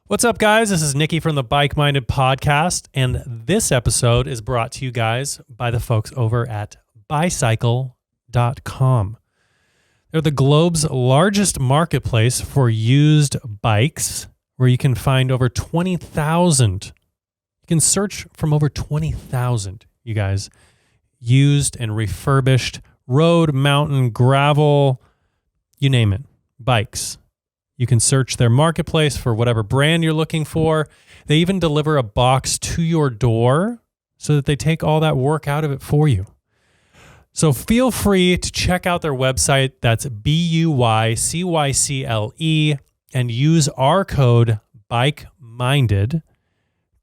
What's up, guys? This is Nicky from the Bike Minded Podcast, and this episode is brought to you guys by the folks over at bicycle.com. They're the globe's largest marketplace for used bikes, where you can find over 20,000. You can search from over 20,000, you guys, used and refurbished road, mountain, gravel, you name it, bikes. You can search their marketplace for whatever brand you're looking for. They even deliver a box to your door so that they take all that work out of it for you. So feel free to check out their website. That's BUYCYCLE and use our code BikeMinded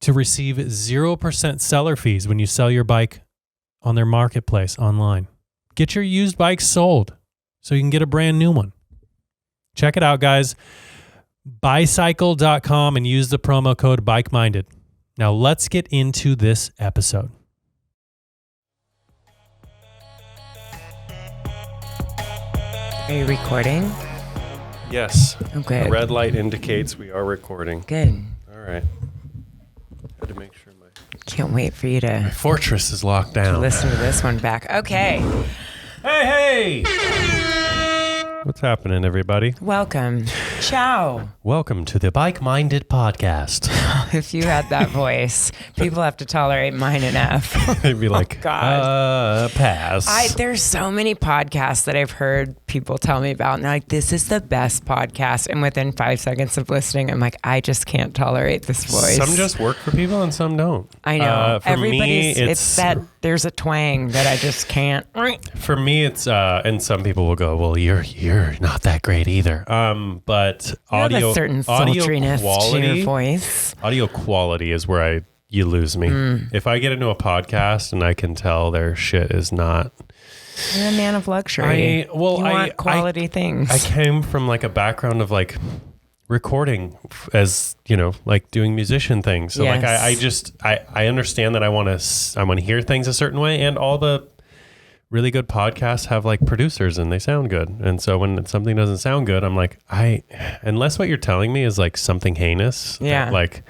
to receive 0% seller fees when you sell your bike on their marketplace online. Get your used bike sold so you can get a brand new one. Check it out, guys. Bicycle.com and use the promo code BikeMinded. Now let's get into this episode. Are you recording? Yes. Okay. The red light indicates we are recording. Good. All right. Had to make sure my Can't wait for you to fortress is locked down. listen to this one back. Okay. Hey! What's happening, everybody? Welcome. Ciao. Welcome to the Bike Minded Podcast. If you had that voice, people have to tolerate mine enough. They'd be like, God. pass. There's so many podcasts that I've heard people tell me about, and they're like, this is the best podcast. And within 5 seconds of listening, I'm like, I just can't tolerate this voice. Some just work for people and some don't. I know. For me, it's that there's a twang that I just can't. For me, it's and some people will go, well, you're not that great either. But You have a certain sultriness to your voice. Audio quality is where you lose me. If I get into a podcast and I can tell their shit is not. You're a man of luxury. You want quality things. I came from like a background of like recording as, like doing musician things. So yes. like I understand that I want to hear things a certain way, and all the really good podcasts have like producers and they sound good. And so when something doesn't sound good, I'm like, unless what you're telling me is like something heinous, yeah, that, like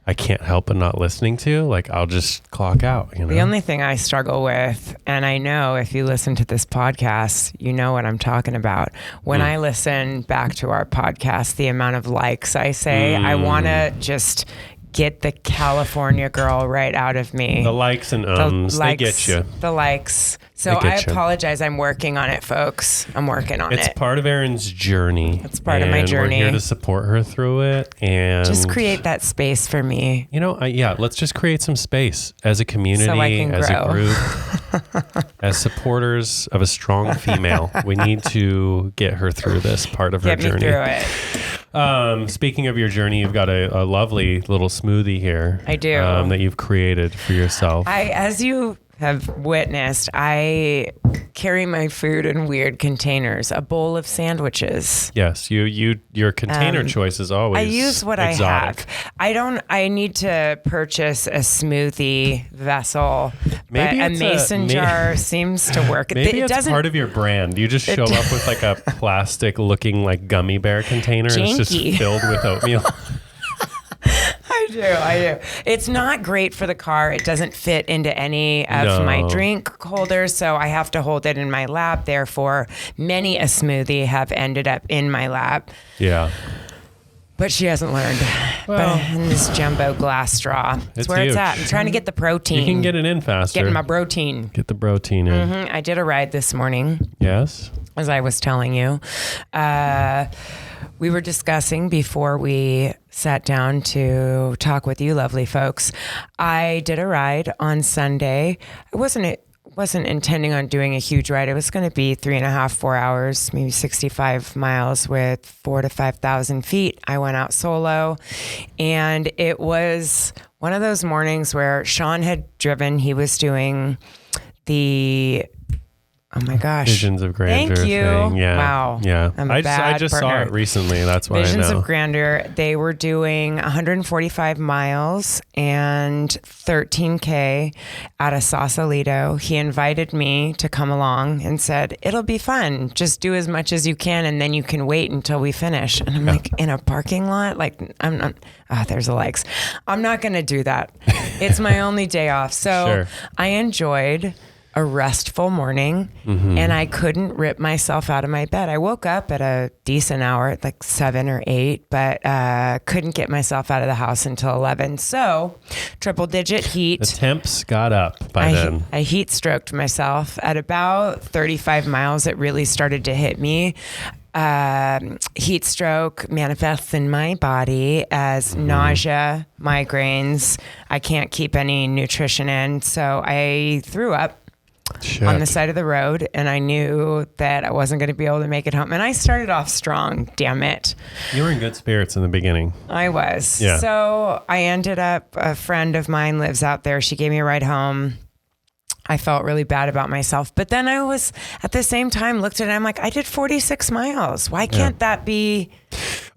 I can't help but not listening to, like I'll just clock out. The only thing I struggle with, and I know if you listen to this podcast, you know what I'm talking about. When I listen back to our podcast, the amount of likes I say, I want to just get the California girl right out of me. The likes and they get you. The likes. So I apologize. I'm working on it, folks. I'm working on it. It's part of Erin's journey. It's part of my journey. We're here to support her through it and just create that space for me. Let's just create some space as a community, so I can as grow. a group, as supporters of a strong female. We need to get her through this part of her journey. Get me through it. Speaking of your journey, you've got a lovely little smoothie here. I do. That you've created for yourself. As you have witnessed, I carry my food in weird containers, a bowl of sandwiches. Yes, your container choice is always I use what exotic. I have. I need to purchase a smoothie vessel, Maybe but a mason jar seems to work. Maybe it's part of your brand. You just show up with like a plastic looking like gummy bear container. Janky. It's just filled with oatmeal. I do. It's not great for the car. It doesn't fit into any of my drink holders, so I have to hold it in my lap. Therefore, many a smoothie have ended up in my lap. Yeah. But she hasn't learned. Well, but in this jumbo glass straw, that's where it's at. I'm trying to get the protein. You can get it in faster. Getting my protein. Get the protein in. I did a ride this morning. Yes. As I was telling you. We were discussing before we sat down to talk with you lovely folks. I did a ride on Sunday. I wasn't intending on doing a huge ride. It was going to be 3.5, 4 hours, maybe 65 miles with 4,000 to 5,000 feet. I went out solo, and it was one of those mornings where Sean had driven. He was doing the Oh my gosh. Visions of Grandeur Thank you. thing. Yeah. Wow. Yeah. I'm a I bad just saw partner. it recently. That's why Visions I know. of Grandeur. They were doing 145 miles and 13K out of Sausalito. He invited me to come along and said, it'll be fun. Just do as much as you can and then you can wait until we finish. And I'm like, in a parking lot? Like, I'm not, there's the likes. I'm not going to do that. It's my only day off. So Sure. I enjoyed a restful morning and I couldn't rip myself out of my bed. I woke up at a decent hour at like 7 or 8, but couldn't get myself out of the house until 11. So triple digit heat. The temps got up by then. I heat stroked myself at about 35 miles. It really started to hit me. Heat stroke manifests in my body as nausea, migraines. I can't keep any nutrition in. So I threw up on the side of the road, and I knew that I wasn't going to be able to make it home. And I started off strong, damn it. You were in good spirits in the beginning. I was. Yeah. So I ended up, a friend of mine lives out there. She gave me a ride home. I felt really bad about myself. But then I was, at the same time, looked at it, I'm like, I did 46 miles. Why can't that be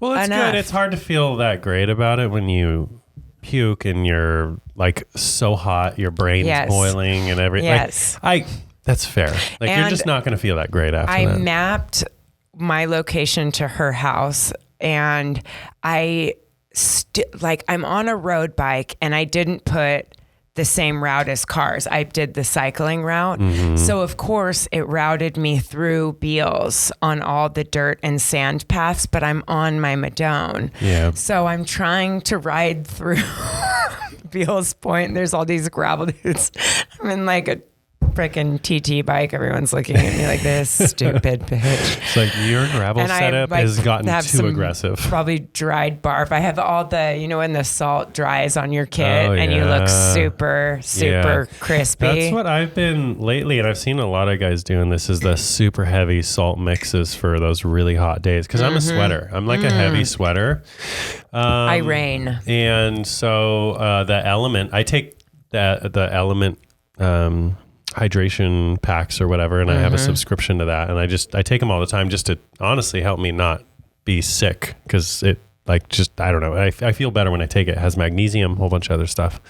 Well, it's enough? good. It's hard to feel that great about it when you puke and you're like so hot, your brain's boiling and everything. Yes. That's fair. Like you're And just not going to feel that great after I that. mapped my location to her house, and I'm on a road bike, and I didn't put the same route as cars. I did the cycling route. So of course it routed me through Beals on all the dirt and sand paths, but I'm on my Madone. Yeah. So I'm trying to ride through Beals Point. There's all these gravel dudes. I'm in like a freaking TT bike. Everyone's looking at me like this stupid bitch. It's like your gravel And I, setup like, has gotten have too some aggressive. Probably dried barf. I have all the, when the salt dries on your kit and you yeah. look super crispy. That's what I've been lately, and I've seen a lot of guys doing this, is the super heavy salt mixes for those really hot days. Because I'm a sweater. I'm like a heavy sweater. I rain. And so the Element, I take the Element hydration packs or whatever, and I have a subscription to that, and I take them all the time just to honestly help me not be sick, because it I don't know, I feel better when I take it. It has magnesium, a whole bunch of other stuff.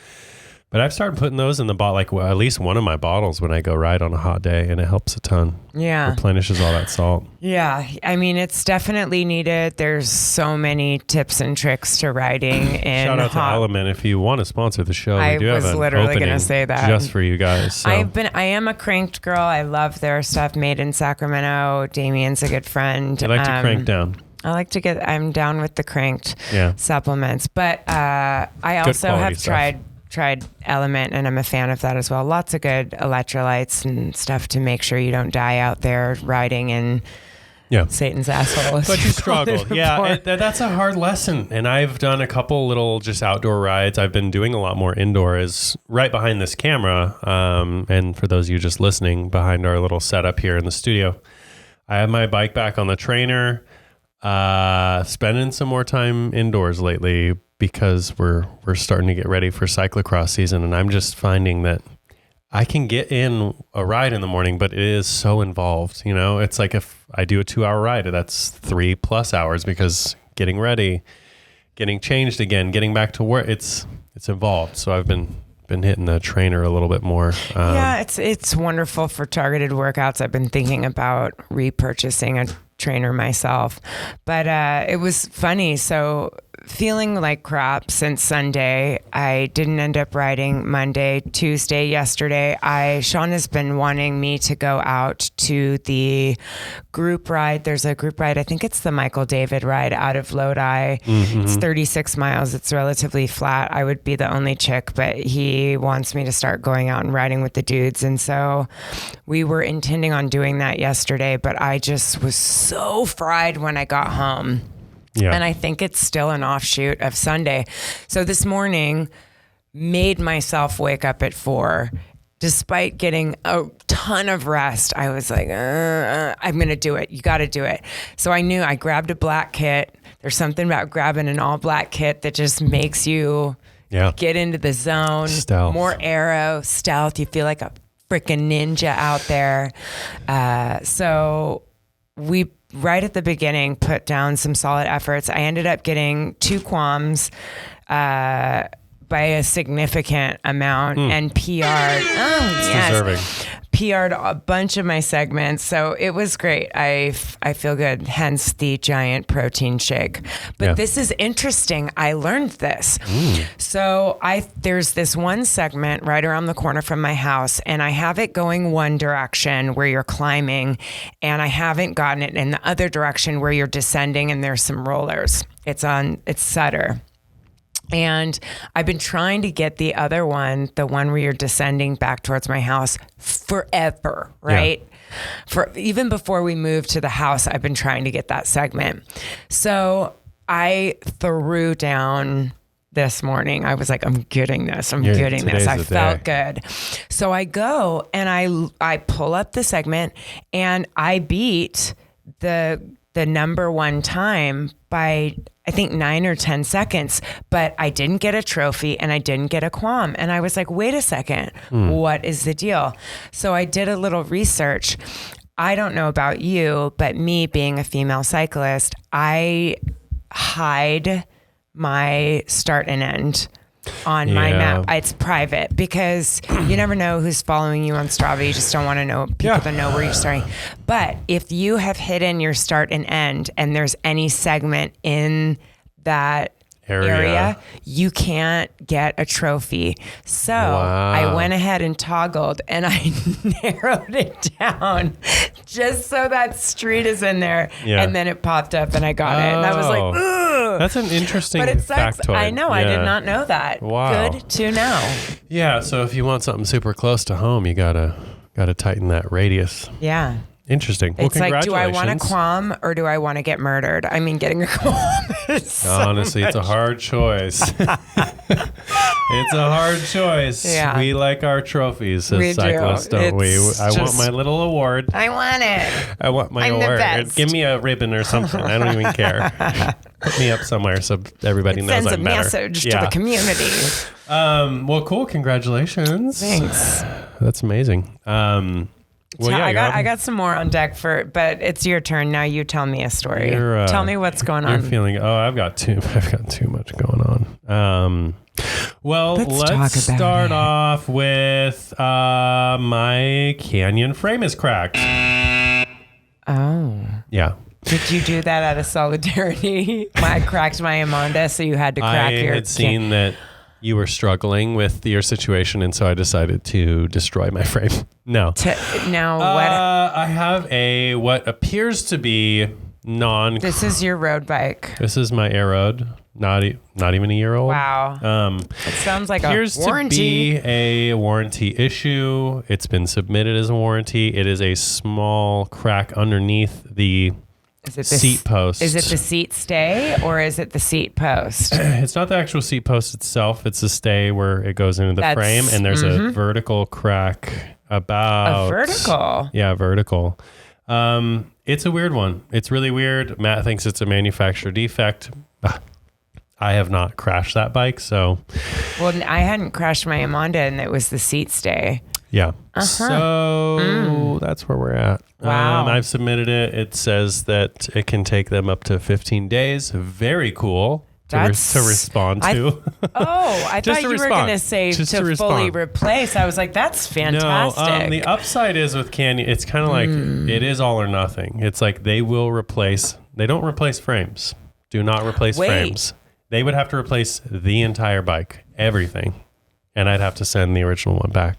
But I've started putting those in the bottle, at least one of my bottles when I go ride on a hot day, and it helps a ton. Yeah. Replenishes all that salt. Yeah. I mean, it's definitely needed. There's so many tips and tricks to riding in Shout out to hot. Element if you want to sponsor the show. I We do have was an literally opening gonna say that. just for you guys. So. I am a cranked girl. I love their stuff made in Sacramento. Damien's a good friend. I like to crank down. I'm down with the cranked Yeah. supplements, but I also quality have stuff. tried Element, and I'm a fan of that as well. Lots of good electrolytes and stuff to make sure you don't die out there riding in Satan's asshole. But you struggle. Yeah, that's a hard lesson. And I've done a couple little just outdoor rides. I've been doing a lot more indoor, is right behind this camera. And for those of you just listening, behind our little setup here in the studio, I have my bike back on the trainer, spending some more time indoors lately, because we're starting to get ready for cyclocross season, and I'm just finding that I can get in a ride in the morning, but it is so involved. It's like if I do a 2-hour ride, that's 3+ hours, because getting ready, getting changed again, getting back to work, it's involved. So I've been hitting the trainer a little bit more. It's wonderful for targeted workouts. I've been thinking about repurchasing a trainer myself, but it was funny. So feeling like crap since Sunday. I didn't end up riding Monday, Tuesday, yesterday. Sean has been wanting me to go out to the group ride. There's a group ride. I think it's the Michael David ride out of Lodi. Mm-hmm. It's 36 miles. It's relatively flat. I would be the only chick, but he wants me to start going out and riding with the dudes. And so we were intending on doing that yesterday, but I just was so fried when I got home. Yeah. And I think it's still an offshoot of Sunday. So this morning, made myself wake up at 4. Despite getting a ton of rest, I was like, I'm going to do it. You got to do it. So I knew I grabbed a black kit. There's something about grabbing an all black kit that just makes you get into the zone. Stealth. More aero, stealth. You feel like a freaking ninja out there. So we, right at the beginning, put down some solid efforts. I ended up getting 2 qualms by a significant amount and PR'd. Oh, yes. Deserving. PR'd a bunch of my segments. So it was great. I feel good. Hence the giant protein shake. But this is interesting. I learned this. So there's this one segment right around the corner from my house, and I have it going one direction where you're climbing, and I haven't gotten it in the other direction where you're descending and there's some rollers. It's Sutter. And I've been trying to get the other one, the one where you're descending back towards my house, forever, right? For even before we moved to the house, I've been trying to get that segment. So I threw down this morning. I was like, I'm getting this. I'm getting this. I felt good. So I go and I pull up the segment and I beat the number one time by, I think, 9 or 10 seconds, but I didn't get a trophy and I didn't get a qualm. And I was like, wait a second, what is the deal? So I did a little research. I don't know about you, but me being a female cyclist, I hide my start and end on my map. It's private because you never know who's following you on Strava. You just don't want to know people to know where you're starting. But if you have hidden your start and end and there's any segment in that area, you can't get a trophy. So I went ahead and toggled and I narrowed it down just so that street is in there. And then it popped up and I got it. And I was like, ugh. That's an interesting factoid. I know. I did not know that. Wow. Good to know. Yeah. So if you want something super close to home, you gotta tighten that radius. Yeah. Interesting. It's well, like, do I want a qualm or do I want to get murdered? I mean, getting a qualm is honestly, it's a hard choice. It's a hard choice. Yeah. We like our trophies as cyclists, don't we? I want my little award. I want it. I want my award. The best. Give me a ribbon or something. I don't even care. Put me up somewhere so everybody knows I'm better. Sends a message to the community. Well, cool. Congratulations. Thanks. That's amazing. Well, I got some more on deck but it's your turn now. You tell me a story. Tell me what's going on. You're feeling. I've got too much going on. Well, let's start off with my Canyon frame is cracked. Oh. Yeah. Did you do that out of solidarity? I cracked my Amonda, so you had to crack your. I had seen that you were struggling with your situation, and so I decided to destroy my frame. No. Now what? I have what appears to be This is your road bike. This is my Aeroad. Not even a year old. Wow. It sounds like a warranty. Appears to be a warranty issue. It's been submitted as a warranty. It is a small crack underneath the seat post. Is it the seat stay or is it the seat post? It's not the actual seat post itself. It's the stay where it goes into the frame, and there's a vertical crack about... A vertical? Yeah, vertical. It's a weird one. It's really weird. Matt thinks it's a manufacturer defect. I have not crashed that bike, so... Well, I hadn't crashed my Amonda, and it was the seat stay. Yeah. So that's where we're at. Wow. I've submitted it. It says that it can take them up to 15 days. Very cool to respond to. I thought you were going to say to fully replace. I was like, that's fantastic. No, the upside is with Canyon, it's kind of like it is all or nothing. It's like they don't replace frames. Do not replace frames. They would have to replace the entire bike, everything. And I'd have to send the original one back.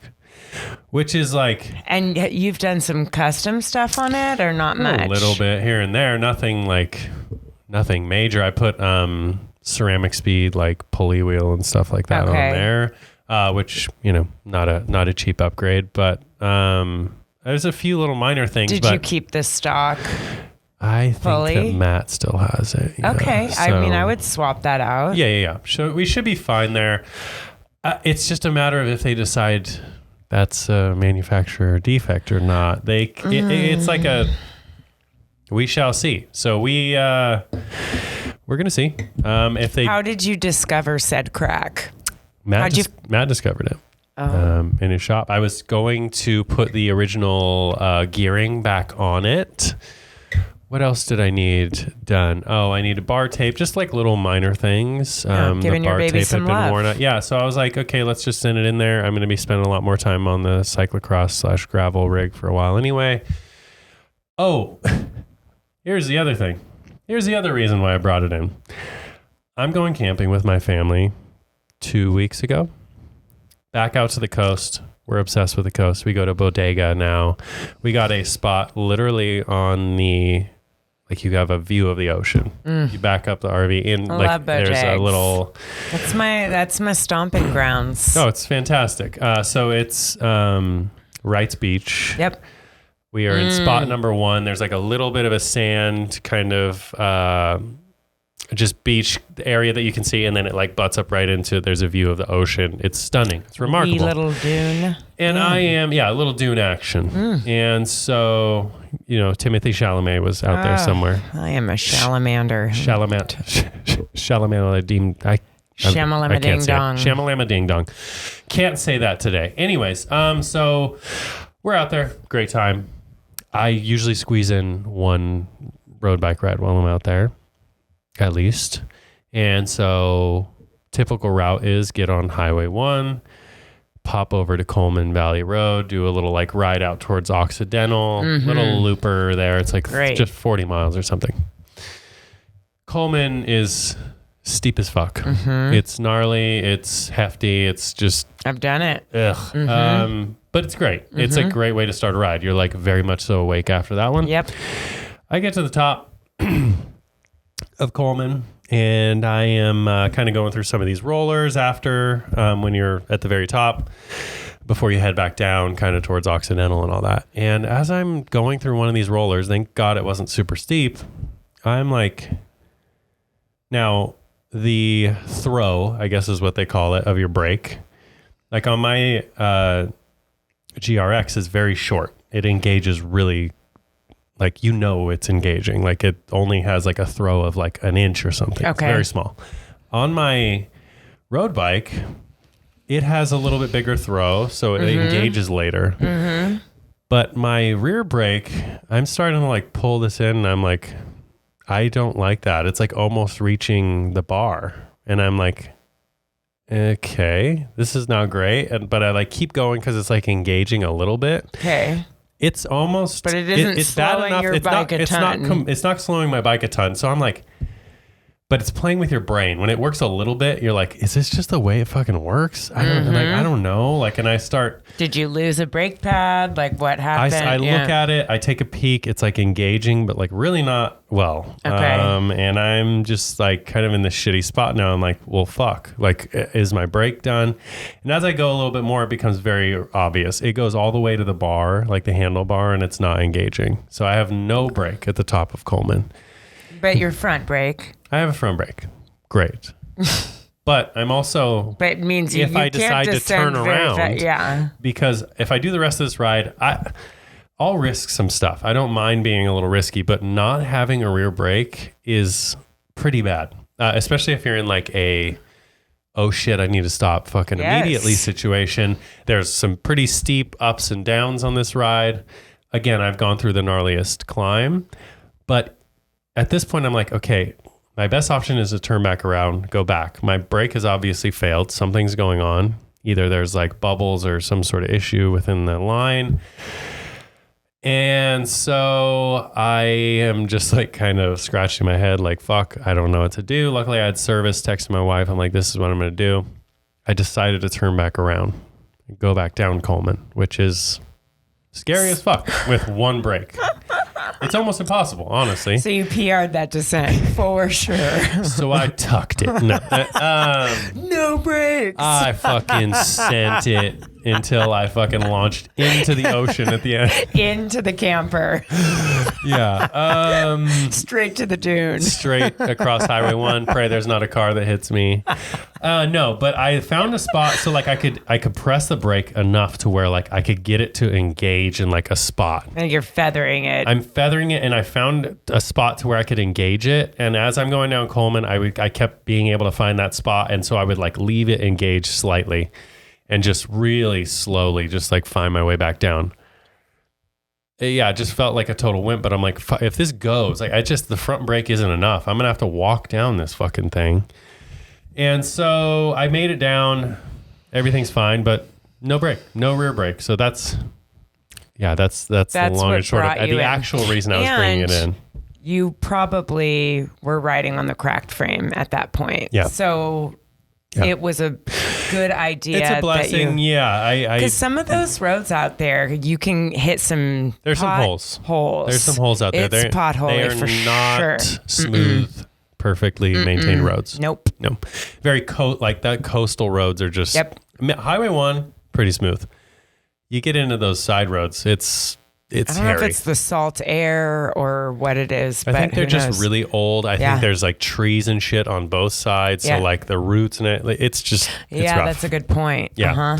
Which is like... And you've done some custom stuff on it or not much? A little bit here and there. Nothing major. I put ceramic speed, like pulley wheel and stuff like that on there, which, not a cheap upgrade. But there's a few little minor things. Did you keep the stock? I think that Matt still has it. Okay. So, I would swap that out. Yeah. So we should be fine there. It's just a matter of if they decide... that's a manufacturer defect or not. It's like we shall see. So we're going to see if they. How did you discover said crack? Matt discovered it. in his shop. I was going to put the original gearing back on it. What else did I need done? Oh, I needed bar tape, just like little minor things. Giving the your bar baby tape some had been love. worn out. Yeah, so I was like, okay, let's just send it in there. I'm going to be spending a lot more time on the cyclocross / gravel rig for a while anyway. Oh, here's the other thing. Here's the other reason why I brought it in. I'm going camping with my family 2 weeks ago. Back out to the coast. We're obsessed with the coast. We go to Bodega now. We got a spot literally on the, like you have a view of the ocean. You back up the RV in, I like love there's a Bodegs. little. That's my stomping grounds. Oh, it's fantastic. So it's Wrights Beach. Yep. We are in spot number 1. There's like a little bit of a sand kind of just beach area that you can see, and then it like butts up right into it. There's a view of the ocean. It's stunning. It's remarkable. Wee little dune. And I am, a little dune action. And so, Timothy Chalamet was out there somewhere. I am a salamander. Shalamala ding. Shamalama ding dong. Shamalama ding dong. Can't say that today. Anyways, so we're out there. Great time. I usually squeeze in one road bike ride while I'm out there, at least. And so typical route is get on Highway 1, pop over to Coleman Valley Road, do a little like ride out towards Occidental, little looper there. It's like just 40 miles or something. Coleman is steep as fuck. It's gnarly. It's hefty. It's just... I've done it. Ugh. But it's great. It's a great way to start a ride. You're like very much so awake after that one. Yep. I get to the top of Coleman, and I am kind of going through some of these rollers after when you're at the very top before you head back down kind of towards Occidental and all that. And as I'm going through one of these rollers, thank God it wasn't super steep, I'm like, now the throw, I guess is what they call it, of your brake, like on my GRX is very short. It engages really, like, it's engaging. Like it only has like a throw of like an inch or something. Okay. It's very small. On my road bike, it has a little bit bigger throw, so it engages later. But my rear brake, I'm starting to like pull this in, and I'm like, I don't like that. It's like almost reaching the bar. And I'm like, okay, this is not great. But I like keep going because it's like engaging a little bit. Okay. It's almost, but it isn't it's bad slowing enough. your bike a ton. It's not slowing my bike a ton. So I'm like, but it's playing with your brain. When it works a little bit, you're like, is this just the way it fucking works? I don't know. Like, and I start. Did you lose a brake pad? Like what happened? I look at it, I take a peek. It's like engaging, but like really not well. Okay. And I'm just like kind of in this shitty spot now. I'm like, well, fuck. Like, is my brake done? And as I go a little bit more, it becomes very obvious. It goes all the way to the bar, like the handlebar, and it's not engaging. So I have no brake at the top of Coleman. But your front brake. I have a front brake. Great. But I'm also... But it means if I decide to turn around... yeah. Because if I do the rest of this ride, I'll risk some stuff. I don't mind being a little risky, but not having a rear brake is pretty bad. Especially if you're in like a, oh shit, I need to stop fucking immediately situation. There's some pretty steep ups and downs on this ride. Again, I've gone through the gnarliest climb. But at this point, I'm like, okay, my best option is to turn back around, go back. My brake has obviously failed. Something's going on. Either there's like bubbles or some sort of issue within the line. And so I am just like kind of scratching my head like, fuck, I don't know what to do. Luckily I had service, texted my wife. I'm like, this is what I'm going to do. I decided to turn back around and go back down Coleman, which is scary as fuck with one brake. It's almost impossible, honestly. So you PR'd that descent for sure. So I tucked it. No, no brakes. I fucking sent it until I fucking launched into the ocean at the end. Into the camper. Yeah. Straight to the dune. Straight across Highway 1. Pray there's not a car that hits me. No, but I found a spot so like I could press the brake enough to where like I could get it to engage in like a spot. And you're feathering it. I'm feathering it, and I found a spot to where I could engage it. And as I'm going down Coleman, I kept being able to find that spot, and so I would like leave it engaged slightly. and just really slowly just like find my way back down. Yeah, it just felt like a total wimp, but I'm like, if this goes, like the front brake isn't enough. I'm going to have to walk down this fucking thing. And so I made it down. Everything's fine, but no brake, no rear brake. So that's the long and short of the actual reason I was bringing it in. You probably were riding on the cracked frame at that point. Yeah. So it was a good idea. It's a blessing. Because some of those roads out there, you can hit some. There's some holes. There's some holes out there. It's potholey for sure. They are not smooth, perfectly maintained roads. Nope. No. Very like that coastal roads are just. Yep. Highway 1, pretty smooth. You get into those side roads, it's I don't know if it's the salt air or what it is. I think they're just really old. I think there's like trees and shit on both sides. So like the roots and it's just, it's rough. That's a good point. Yeah.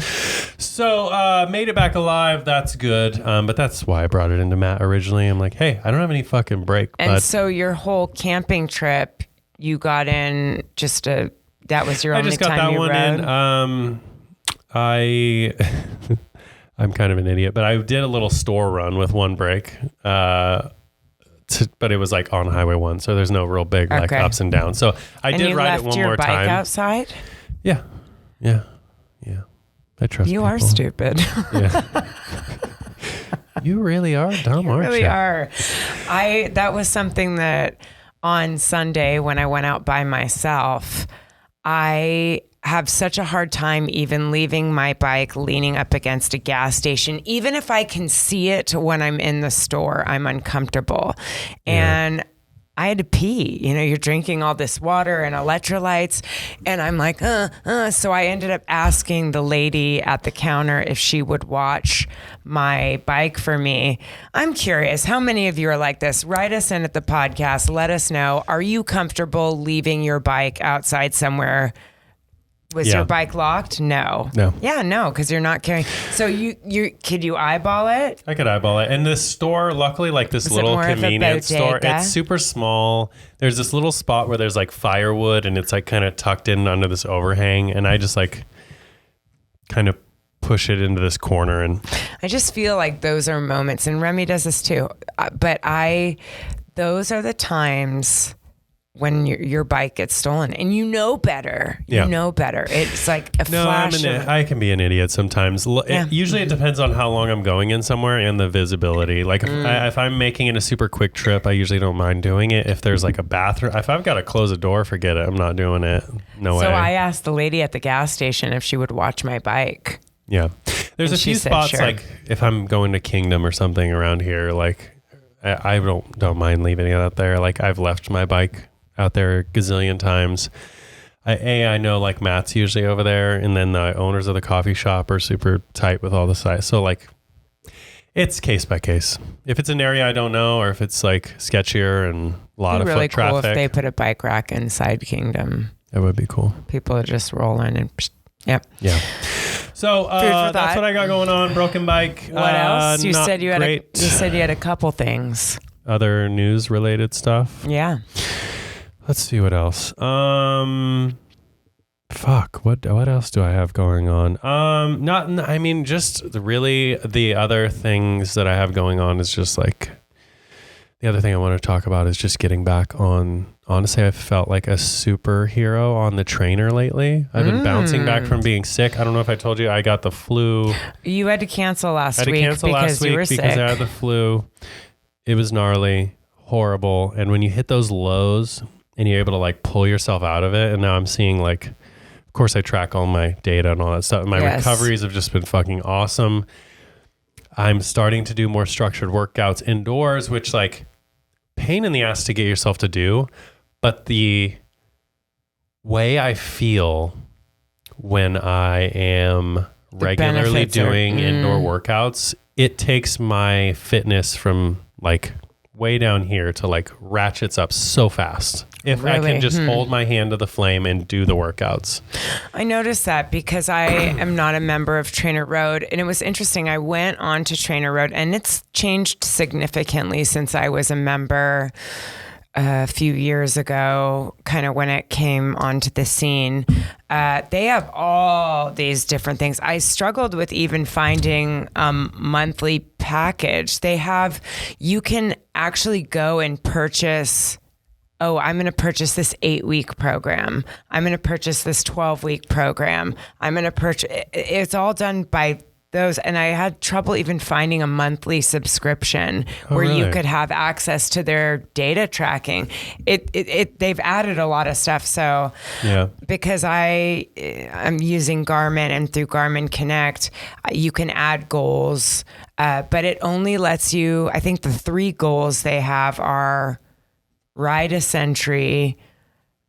So made it back alive. That's good. But that's why I brought it into Matt originally. I'm like, hey, I don't have any fucking brake. And so your whole camping trip, you got in that was your only time you rode? I just got that one in. I'm kind of an idiot, but I did a little store run with one brake, but it was like on Highway 1, so there's no real big like ups and downs. So I did ride it one more time. You left your bike outside? Yeah. I trust you. People. Are stupid. Yeah. You really are dumb, aren't you? You really are. That was something that on Sunday when I went out by myself, I have such a hard time even leaving my bike leaning up against a gas station. Even if I can see it when I'm in the store, I'm uncomfortable. And I had to pee. You're drinking all this water and electrolytes. And I'm like, So I ended up asking the lady at the counter if she would watch my bike for me. I'm curious, how many of you are like this? Write us in at the podcast. Let us know. Are you comfortable leaving your bike outside somewhere? Was your bike locked? No. Yeah, no, because you're not carrying. So could you eyeball it? I could eyeball it. And this store, luckily, like this little convenience store, it's super small. There's this little spot where there's like firewood and it's like kind of tucked in under this overhang. And I just like kind of push it into this corner. And I just feel like those are moments, and Remy does this too. But those are the times when your bike gets stolen and you know better. You know better. It's like a flash. I can be an idiot sometimes. Usually it depends on how long I'm going in somewhere and the visibility. Like if I'm making it a super quick trip, I usually don't mind doing it. If there's like a bathroom, if I've got to close a door, forget it. I'm not doing it. No way. So I asked the lady at the gas station if she would watch my bike. Yeah. There's a few spots like if I'm going to Kingdom or something around here, like I don't mind leaving it out there. Like I've left my bike out there a gazillion times. I know like Matt's usually over there, and then the owners of the coffee shop are super tight with all the sites. So like it's case by case. If it's an area I don't know, or if it's like sketchier and a lot of foot traffic. Cool if they put a bike rack inside Kingdom. It would be cool. People are just rolling and yep. Yeah. So that's what I got going on. Broken bike. What else? You said you had a couple things. Other news related stuff. Yeah. Let's see what else. What else do I have going on? Just really the other things that I have going on is just like, the other thing I want to talk about is just getting back on. Honestly, I felt like a superhero on the trainer lately. I've been bouncing back from being sick. I don't know if I told you I got the flu. You had to cancel last week because you were sick. Because I had the flu. It was gnarly, horrible. And when you hit those lows and you're able to like pull yourself out of it, and now I'm seeing like, of course I track all my data and all that stuff. My recoveries have just been fucking awesome. I'm starting to do more structured workouts indoors, which like pain in the ass to get yourself to do. But the way I feel when I am regularly doing indoor workouts, it takes my fitness from like way down here to like ratchets up so fast. If I can just hold my hand to the flame and do the workouts. I noticed that because I am not a member of Trainer Road. And it was interesting. I went on to Trainer Road and it's changed significantly since I was a member. a few years ago, kind of when it came onto the scene. They have all these different things. I struggled with even finding monthly package. You can actually go and purchase, I'm going to purchase this 8-week program. I'm going to purchase this 12-week program. I'm going to purchase, it's all done by those. And I had trouble even finding a monthly subscription where really? you could have access to their data tracking. They've added a lot of stuff. So because I'm using Garmin, and through Garmin Connect, you can add goals, but it only lets you, I think the 3 goals they have are ride a century.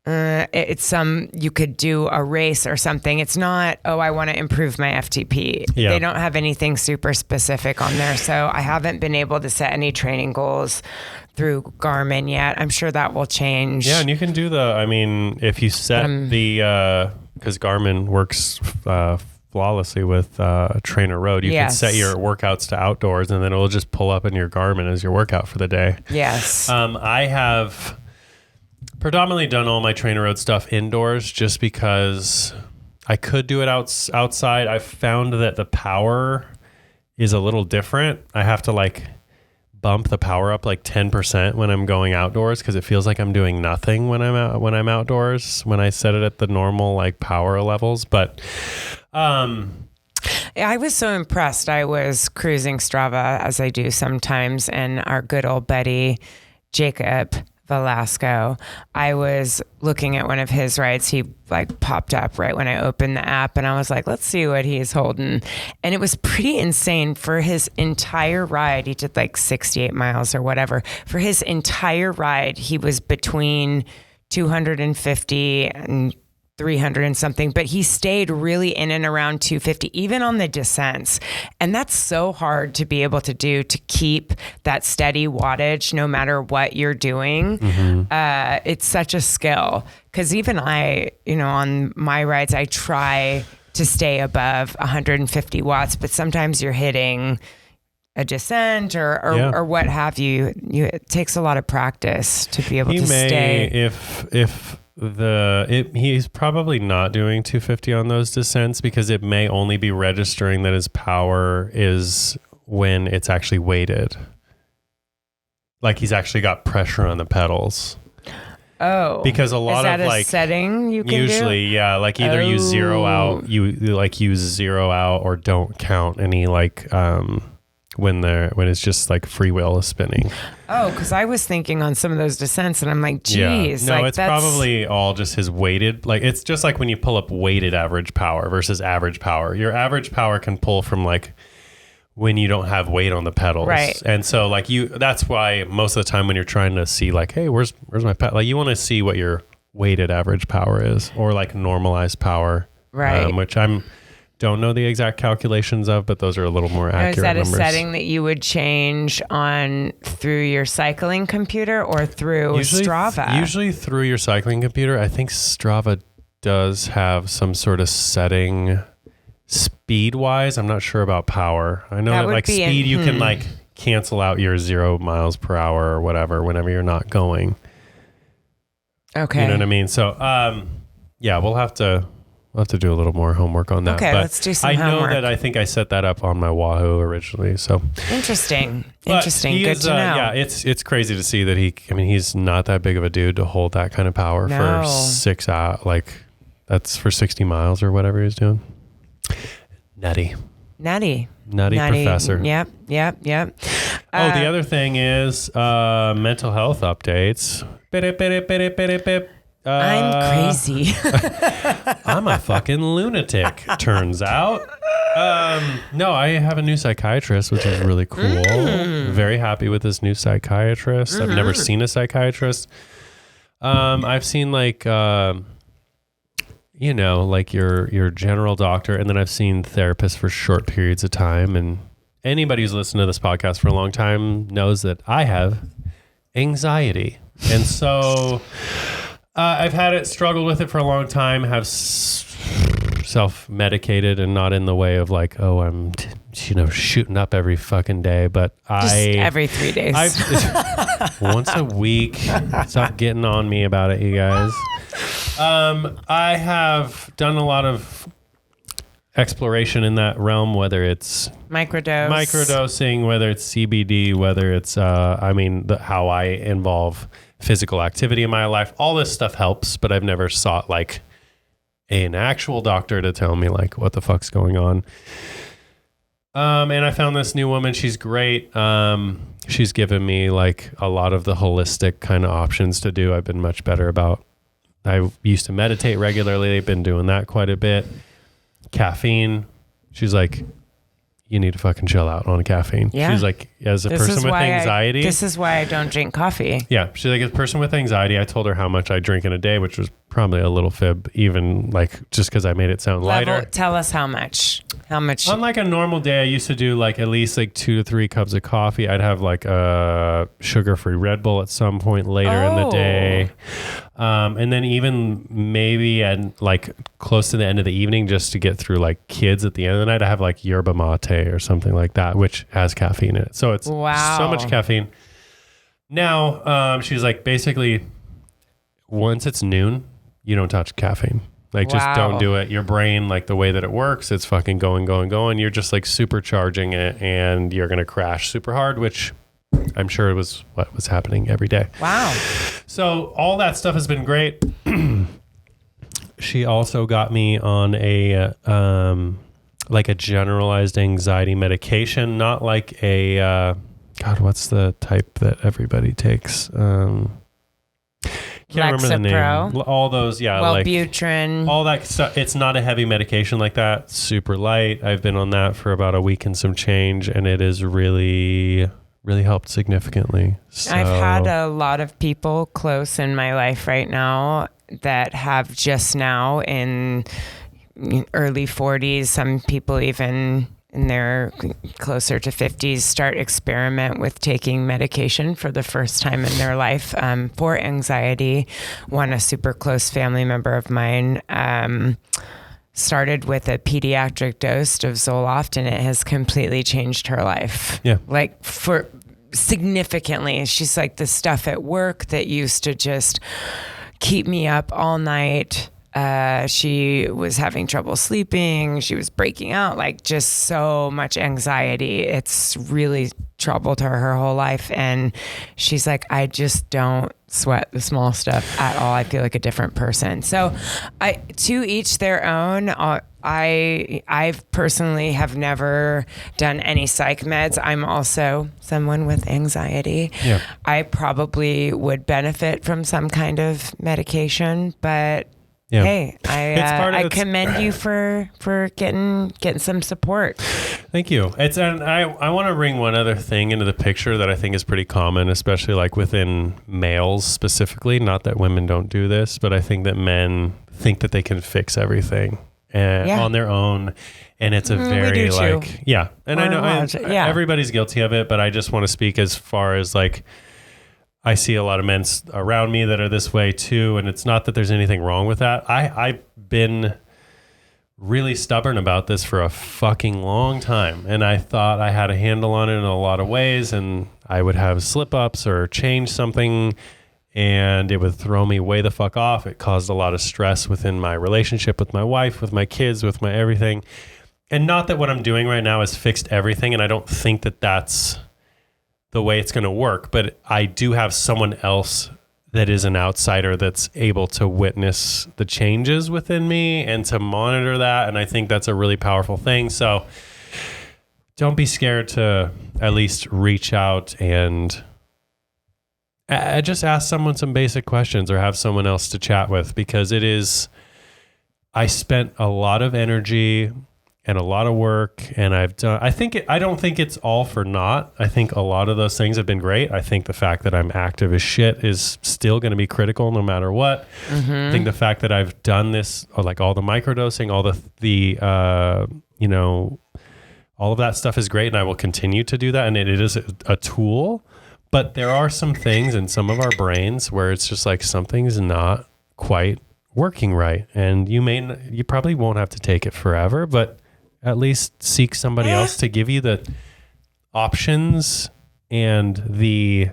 You could do a race or something. It's not, I want to improve my FTP. Yeah. They don't have anything super specific on there. So I haven't been able to set any training goals through Garmin yet. I'm sure that will change. Yeah. And you can do if you set because Garmin works flawlessly with Aeroad, you can set your workouts to outdoors, and then it'll just pull up in your Garmin as your workout for the day. Yes. I have predominantly done all my Aeroad stuff indoors just because I could do it outside. I've found that the power is a little different. I have to bump the power up 10% when I'm going outdoors, because it feels like I'm doing nothing when I'm outdoors when I set it at the normal power levels. But I was so impressed. I was cruising Strava, as I do sometimes, and our good old buddy Jacob Velasco, I was looking at one of his rides. He popped up right when I opened the app, and I was like, let's see what he's holding. And it was pretty insane. For his entire ride, he did 68 miles or whatever. For his entire ride, he was between 250 and 300 and something, but he stayed really in and around 250, even on the descents. And that's so hard to be able to do, to keep that steady wattage no matter what you're doing. Mm-hmm. It's such a skill, because even I, on my rides, I try to stay above 150 watts, but sometimes you're hitting a descent or what have you. It takes a lot of practice to be able to stay. He's probably not doing 250 on those descents, because it may only be registering that his power is when it's actually weighted. He's actually got pressure on the pedals. Oh, because a lot of a setting you can usually do? Yeah, either you zero out, use zero out, or don't count any when it's just free wheel is spinning. Oh, because I was thinking on some of those descents, and I'm like, geez. Yeah. No, it's probably all just his weighted. It's just when you pull up weighted average power versus average power. Your average power can pull from when you don't have weight on the pedals. Right. And so that's why most of the time when you're trying to see hey, where's my pedal? You want to see what your weighted average power is, or normalized power. Right. Which don't know the exact calculations of, but those are a little more accurate numbers. Is that a setting that you would change through your cycling computer or through Strava? Usually through your cycling computer. I think Strava does have some sort of setting speed-wise. I'm not sure about power. I know that speed, you can cancel out your 0 miles per hour or whatever whenever you're not going. Okay. You know what I mean? So, we'll have to do a little more homework on that. Okay, but let's do some homework. I know that I think I set that up on my Wahoo originally. So interesting. Good to know. Yeah, it's crazy to see that he's not that big of a dude to hold that kind of power for 6 hours. That's for 60 miles or whatever he's doing. Nutty professor. Yep. The other thing is mental health updates. I'm crazy. I'm a fucking lunatic, turns out. No, I have a new psychiatrist, which is really cool. Very happy with this new psychiatrist. Mm-hmm. I've never seen a psychiatrist. I've seen your general doctor, and then I've seen therapists for short periods of time. And anybody who's listened to this podcast for a long time knows that I have anxiety. And so I've struggled with it for a long time, have self-medicated, and not in the way of I'm shooting up every fucking day, but Just every 3 days. Once a week. Stop getting on me about it, you guys. I have done a lot of exploration in that realm, whether it's microdosing, whether it's CBD, whether it's how I involve physical activity in my life. All this stuff helps, but I've never sought like an actual doctor to tell me like what the fuck's going on. And I found this new woman. She's great. She's given me like a lot of the holistic kind of options to do. I've been much better about. I used to meditate regularly. I've been doing that quite a bit. Caffeine. She's like, you need to fucking chill out on caffeine. Yeah. She's like, as a person with anxiety. This is why I don't drink coffee. Yeah. She's like, as a person with anxiety, I told her how much I drink in a day, which was probably a little fib, even like just because I made it sound lighter. Tell us how much. How much? On like a normal day, I used to do like at least like 2 to 3 cups of coffee. I'd have like a sugar-free Red Bull at some point later in the day. And then even maybe at like close to the end of the evening, just to get through like kids at the end of the night, I have like yerba mate or something like that, which has caffeine in it. So it's so much caffeine. Now, she's like, basically, once it's noon, you don't touch caffeine. Like, just don't do it. Your brain, like the way that it works, it's fucking going. You're just like supercharging it and you're going to crash super hard, which I'm sure it was what was happening every day. Wow. So all that stuff has been great. She also got me on a, like a generalized anxiety medication, not like a, God, what's the type that everybody takes? Can't remember the name. All those, Wellbutrin. Like, all that stuff. It's not a heavy medication like that. Super light. I've been on that for about a week and some change, and it has really helped significantly. So, I've had a lot of people close in my life right now that have just now in early 40s, some people even in their closer to 50s start experiment with taking medication for the first time in their life for anxiety. A super close family member of mine started with a pediatric dose of Zoloft, and it has completely changed her life. Yeah. Like for significantly. She's like, the stuff at work that used to just keep me up all night. She was having trouble sleeping. She was breaking out, like just so much anxiety. It's really troubled her whole life. And she's like, I just don't sweat the small stuff at all. I feel like a different person. So to each their own. I personally have never done any psych meds. I'm also someone with anxiety. Yeah. I probably would benefit from some kind of medication, but hey, I commend you for getting some support. Thank you. And I want to bring one other thing into the picture that I think is pretty common, especially like within males specifically. Not that women don't do this, but I think that men think that they can fix everything on their own. And it's a very like, and I know everybody's guilty of it, but I just want to speak as far as like, I see a lot of men around me that are this way too. And it's not that there's anything wrong with that. I've been really stubborn about this for a fucking long time. And I thought I had a handle on it in a lot of ways. And I would have slip ups or change something and it would throw me way the fuck off. It caused a lot of stress within my relationship with my wife, with my kids, with my everything. And not that what I'm doing right now has fixed everything. And I don't think that that's the way it's going to work, but I do have someone else that is an outsider that's able to witness the changes within me and to monitor that. And I think that's a really powerful thing. So don't be scared to at least reach out and just ask someone some basic questions or have someone else to chat with, because I spent a lot of energy and a lot of work, and I don't think it's all for naught. I think a lot of those things have been great. I think the fact that I'm active as shit is still going to be critical no matter what. Mm-hmm. I think the fact that I've done this, like all the microdosing, all all of that stuff is great, and I will continue to do that. And it is a tool, but there are some things in some of our brains where it's just like something's not quite working right. And you probably won't have to take it forever, but at least seek somebody else to give you the options and the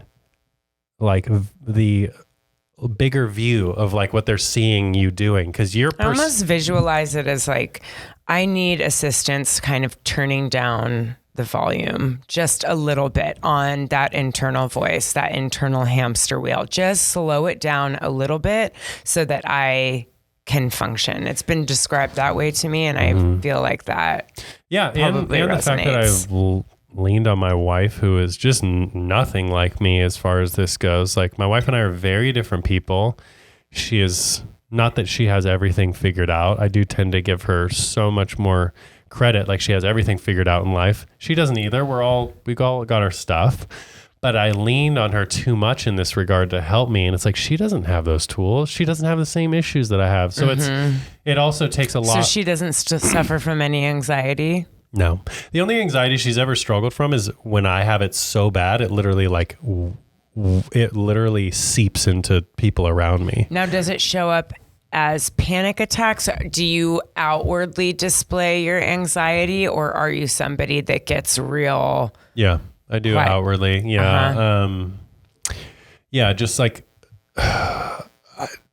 bigger view of like what they're seeing you doing. Cause you're I almost visualize it as like, I need assistance kind of turning down the volume just a little bit on that internal voice, that internal hamster wheel. Just slow it down a little bit so that I can function. It's been described that way to me, and I feel like that. Yeah, and the fact that I've leaned on my wife, who is just nothing like me as far as this goes. Like, my wife and I are very different people. She is not that she has everything figured out. I do tend to give her so much more credit, like she has everything figured out in life. She doesn't either. We all got our stuff, but I leaned on her too much in this regard to help me. And it's like, she doesn't have those tools. She doesn't have the same issues that I have. So it also takes a lot. So she doesn't suffer from any anxiety? No. The only anxiety she's ever struggled from is when I have it so bad, it literally seeps into people around me. Now, does it show up as panic attacks? Do you outwardly display your anxiety, or are you somebody that gets real? Yeah, I do outwardly. Yeah. Yeah. Just like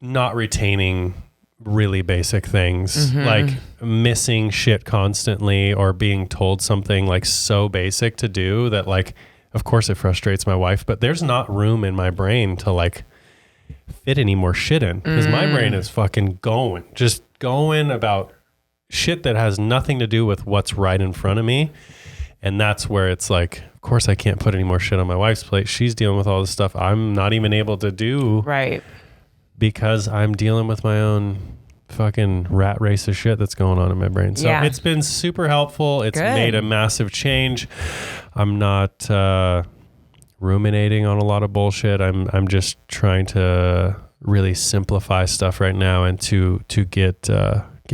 not retaining really basic things, like missing shit constantly, or being told something like so basic to do that, like, of course it frustrates my wife, but there's not room in my brain to like fit any more shit in, because my brain is fucking going about shit that has nothing to do with what's right in front of me. And that's where it's like, of course I can't put any more shit on my wife's plate. She's dealing with all this stuff I'm not even able to do, right? Because I'm dealing with my own fucking rat race of shit that's going on in my brain. So it's been super helpful. It's made a massive change. I'm not ruminating on a lot of bullshit. I'm just trying to really simplify stuff right now, and to get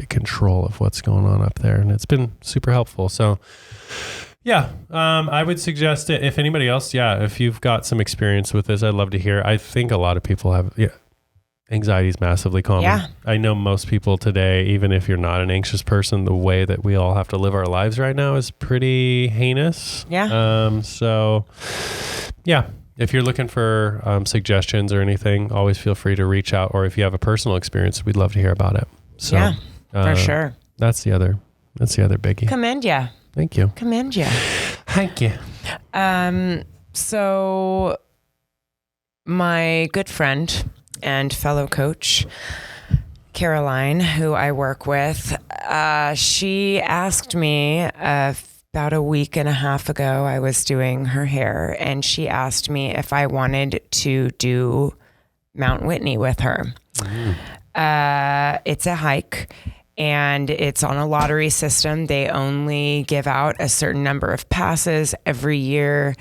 control of what's going on up there. And it's been super helpful. So yeah, I would suggest it. If anybody else, if you've got some experience with this, I'd love to hear. I think a lot of people have, anxiety is massively common. Yeah. I know most people today, even if you're not an anxious person, the way that we all have to live our lives right now is pretty heinous. Yeah. So yeah, if you're looking for suggestions or anything, always feel free to reach out. Or if you have a personal experience, we'd love to hear about it. So for sure. That's the other biggie. Commend ya. Thank you. Commend ya. Thank you. So my good friend and fellow coach, Caroline, who I work with, she asked me about a week and a half ago, I was doing her hair, and she asked me if I wanted to do Mount Whitney with her. It's a hike, and it's on a lottery system. They only give out a certain number of passes every year.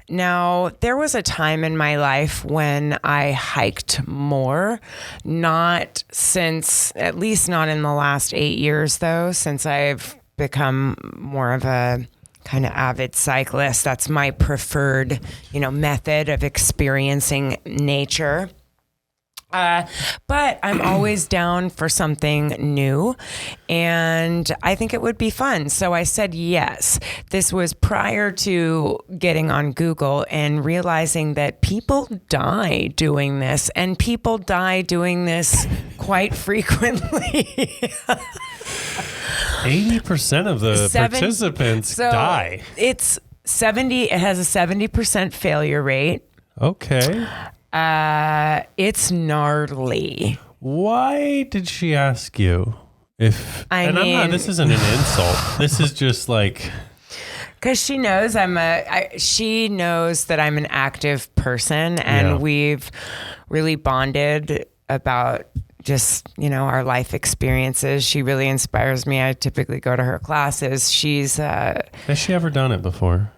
Now, there was a time in my life when I hiked more, not since, at least not in the last 8 years though, since I've become more of a kind of avid cyclist. That's my preferred, method of experiencing nature. But I'm always down for something new, and I think it would be fun. So I said yes. This was prior to getting on Google and realizing that people die doing this, and people die doing this quite frequently. 80% of the participants die. It has a 70% failure rate. Okay. It's gnarly. Why did she ask you if, this isn't an insult. This is just like, cause she knows she knows that I'm an active person, and we've really bonded about just, our life experiences. She really inspires me. I typically go to her classes. Has she ever done it before?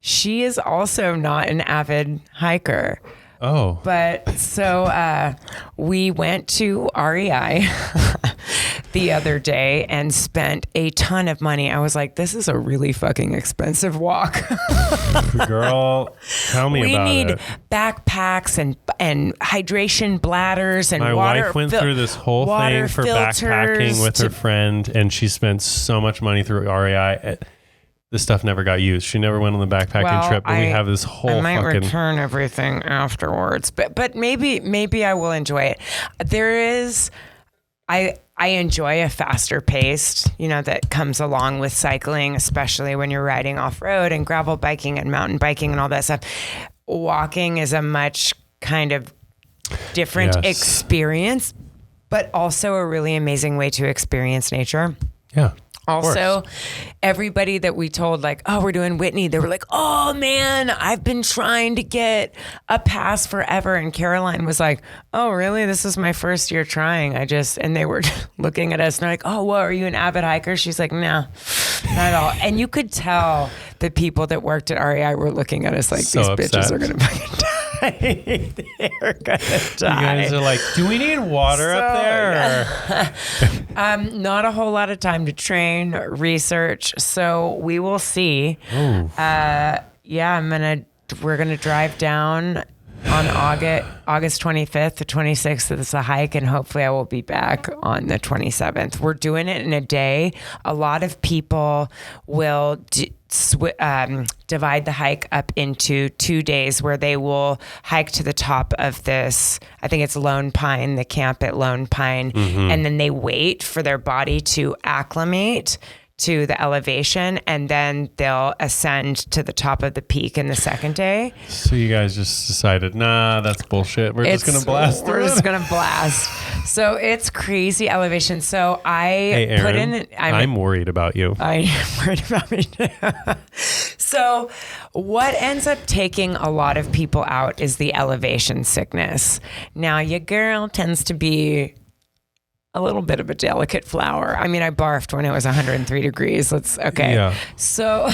She is also not an avid hiker. Oh. But so we went to REI the other day and spent a ton of money. I was like, this is a really fucking expensive walk. Girl, tell me about it. We need backpacks and hydration bladders and My water. wife went through this whole thing for backpacking with her friend, and she spent so much money through REI. This stuff never got used. She never went on the backpacking trip, but we have this whole I might fucking... return everything afterwards, but maybe I will enjoy it. There is... I enjoy a faster pace, that comes along with cycling, especially when you're riding off-road and gravel biking and mountain biking and all that stuff. Walking is a much kind of different experience, but also a really amazing way to experience nature. Yeah. Also, everybody that we told, like, oh, we're doing Whitney, they were like, oh man, I've been trying to get a pass forever. And Caroline was like, oh, really? This is my first year trying. And they were looking at us and they're like, oh, what, are you an avid hiker? She's like, no, not at all. And you could tell the people that worked at REI were looking at us like, these bitches are going to fucking die. They're going to die. You guys are like, do we need water up there? Not a whole lot of time to train, research. So we will see. We're going to drive down on August 25th to 26th. It's a hike, and hopefully I will be back on the 27th. We're doing it in a day. A lot of people will divide the hike up into 2 days, where they will hike to the top of this, I think it's Lone Pine, the camp at Lone Pine, and then they wait for their body to acclimate to the elevation, and then they'll ascend to the top of the peak in the second day. So you guys just decided, nah, that's bullshit. We're just going to blast through it. We're just going to blast. So it's crazy elevation. So Hey, Erin, I'm worried about you. I am worried about me too. So what ends up taking a lot of people out is the elevation sickness. Now, your girl tends to be a little bit of a delicate flower. I mean, I barfed when it was 103 degrees. Yeah. So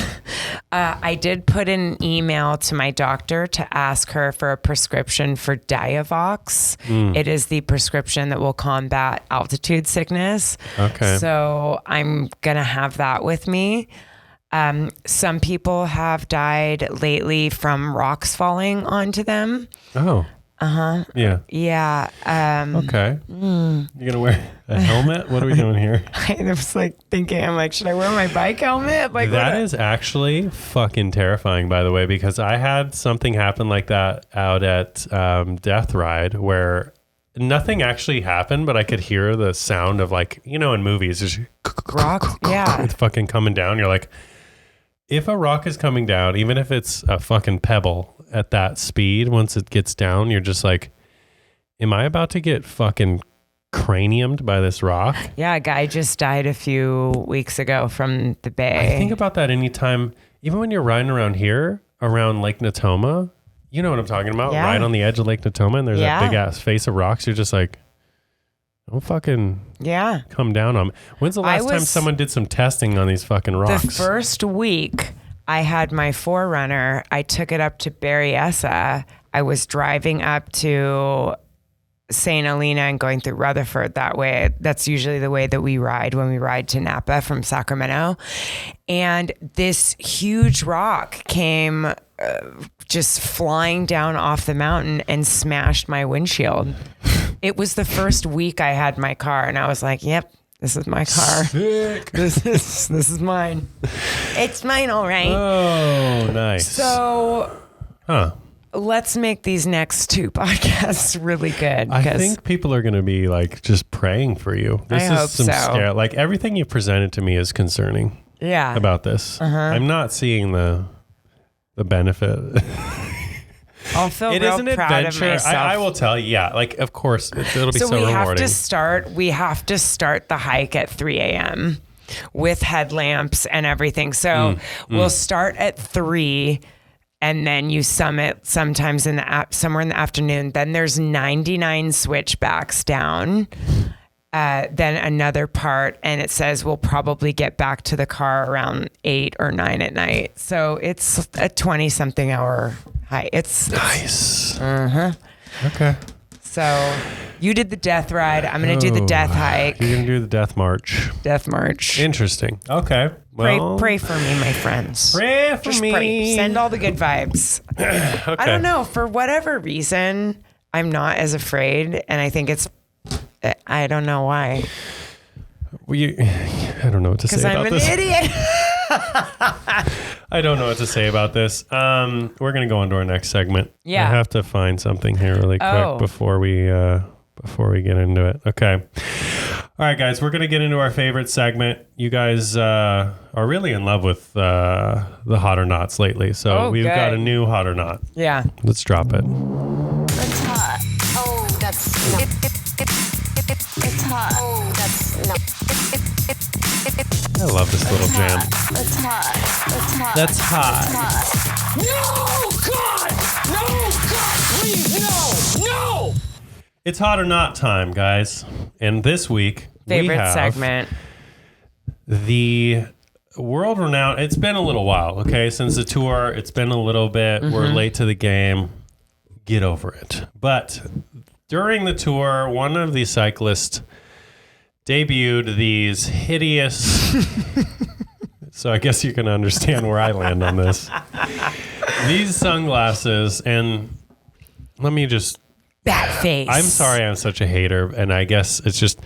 I did put an email to my doctor to ask her for a prescription for Diavox. It is the prescription that will combat altitude sickness. Okay. So I'm going to have that with me. Some people have died lately from rocks falling onto them. Oh. Yeah. Yeah. Okay. You gonna wear a helmet? What are we doing here? I was thinking, should I wear my bike helmet? That is actually fucking terrifying, by the way, because I had something happen like that out at Death Ride, where nothing actually happened, but I could hear the sound of, in movies, just rocks. Yeah. It's fucking coming down. You're like, if a rock is coming down, even if it's a fucking pebble at that speed, once it gets down, you're just like, am I about to get fucking craniumed by this rock? Yeah, a guy just died a few weeks ago from the bay. I think about that anytime, even when you're riding around here, around Lake Natoma, you know what I'm talking about? Yeah. Right on the edge of Lake Natoma, and there's that big ass face of rocks. You're just like, don't fucking come down on me. When's the last time someone did some testing on these fucking rocks? The first week I had my Forerunner. I took it up to Berryessa. I was driving up to St. Helena and going through Rutherford that way. That's usually the way that we ride when we ride to Napa from Sacramento. And this huge rock came just flying down off the mountain and smashed my windshield. It was the first week I had my car, and I was like, yep, this is my car. Sick. This is mine. It's mine, all right. Oh, nice. So let's make these next two podcasts really good. I think people are going to be just praying for you. This is hope some so. scare. Everything you presented to me is concerning. Yeah. About this. I'm not seeing the benefit. I'll feel it real is an proud adventure. of myself. I will tell you. Yeah, of course, it'll be so we rewarding. We have to start the hike at 3 a.m. with headlamps and everything. So we'll start at 3, and then you summit sometimes somewhere in the afternoon. Then there's 99 switchbacks down. Then another part, and it says we'll probably get back to the car around 8 or 9 at night. So it's a 20-something hour hike. It's nice. Uh-huh. Okay. So you did the death ride. I'm going to do the death hike. You're going to do the death march. Death march. Interesting. Okay. Well, Pray for me, my friends. Pray for Just me. Pray. Send all the good vibes. Okay. I don't know. For whatever reason, I'm not as afraid. And I think I don't know why. I don't know what to say about this. Because I'm an idiot. I don't know what to say about this. We're going to go on to our next segment. Yeah. I have to find something here really quick before we get into it. Okay. All right, guys, we're going to get into our favorite segment. You guys are really in love with the hot or nots lately. So we've got a new hot or not. Yeah. Let's drop it. It's hot. Oh, that's no. It's hot. Oh, that's no. I love this little jam. It's hot. It's hot. That's hot. It's hot. No, God! No, God, please, no! It's hot or not time, guys. And this week, we Favorite have segment. the world-renowned... It's been a little while, okay? Since the tour, it's been a little bit. Mm-hmm. We're late to the game. Get over it. But during the tour, one of the cyclists debuted these hideous... So I guess you can understand where I land on this. These sunglasses, and let me just... Bat face. I'm sorry I'm such a hater, and I guess it's just...